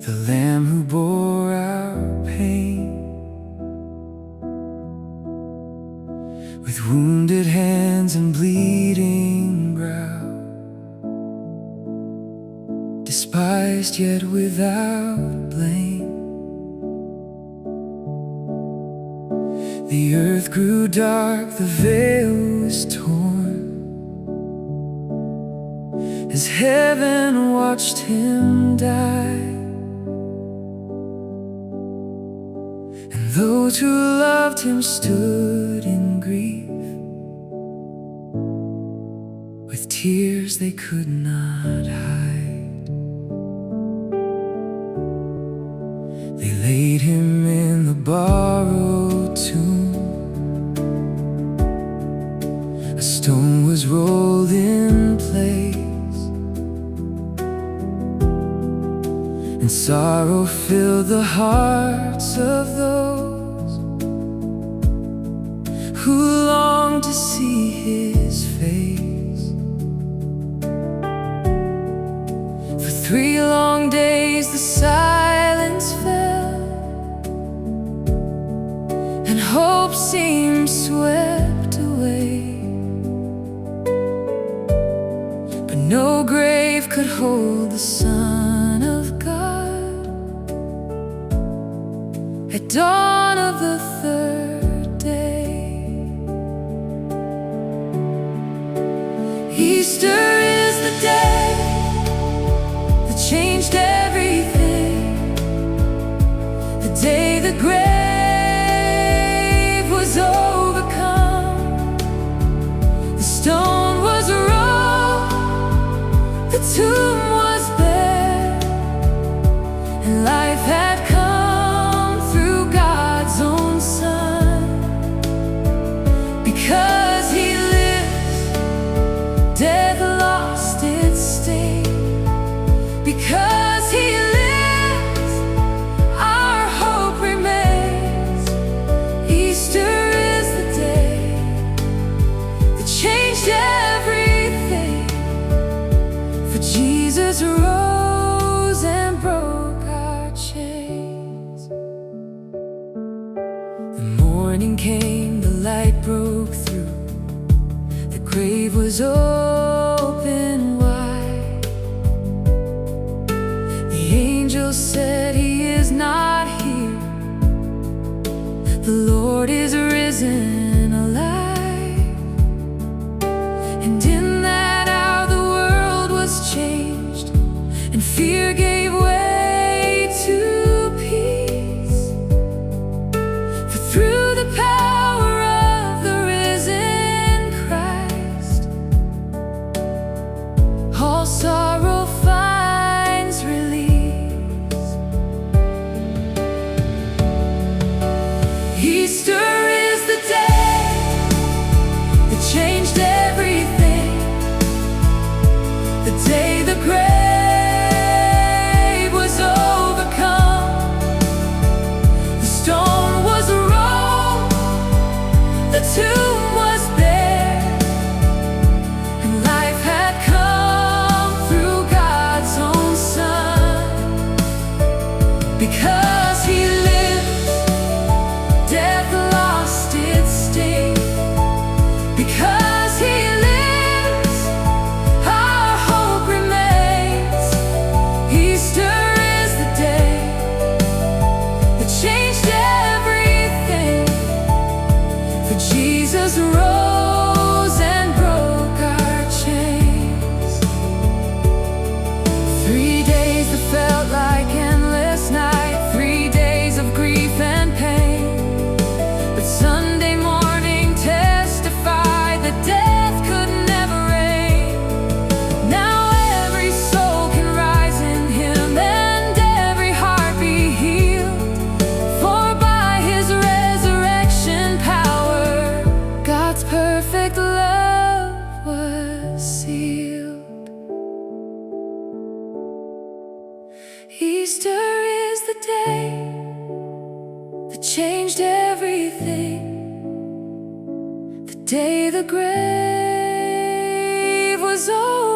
the Lamb who bore our pain. With wounded hands and bleeding brow, despised yet without blame, the earth grew dark, the veil was torn, as heaven watched him die. And those who loved him stood in grief, with tears they could not hide. They laid him in the borrowed tomb. A stone was rolled in place, and sorrow filled the hearts of those who longed to see his face. For 3 long days the silence fell, and hope seemed swept away. But no grave could hold the Son of God. At dawn of the 3rd day, Easter is the day that changed everything, the day the grave was overcome. The stone was rolled, the tomb was bare, and life had come through God's own Son. Because he lives, death lost its sting. Because he lives, our hope remains. Easter is the day that changed everything, for Jesus rose and broke our chains. The morning came, the light broke through, the grave was open wide. The angel said, he is not here, the Lord is risen alive. And in that hour the world was changed, and fear gave way to peace. For through the power of the risen Christ, all sorrow finds release. Easter is the day that changed everything, the day the grave was overcome. The stone was rolled, the tomb was bare, and life had come through God's own Son. Because he lives, death lost its sting. Because he lives, our hope remains. Easter is the day that changed everything, for Jesus rose and broke our chains. 3 days that felt like endless night, 3 days of grief and pain. But Sunday morning testified that death could never reign. Now every soul can rise in him, and every heart be healed. For by his resurrection power, God's perfect love was sealed. Easter is the day that changed everything, the day the grave was over.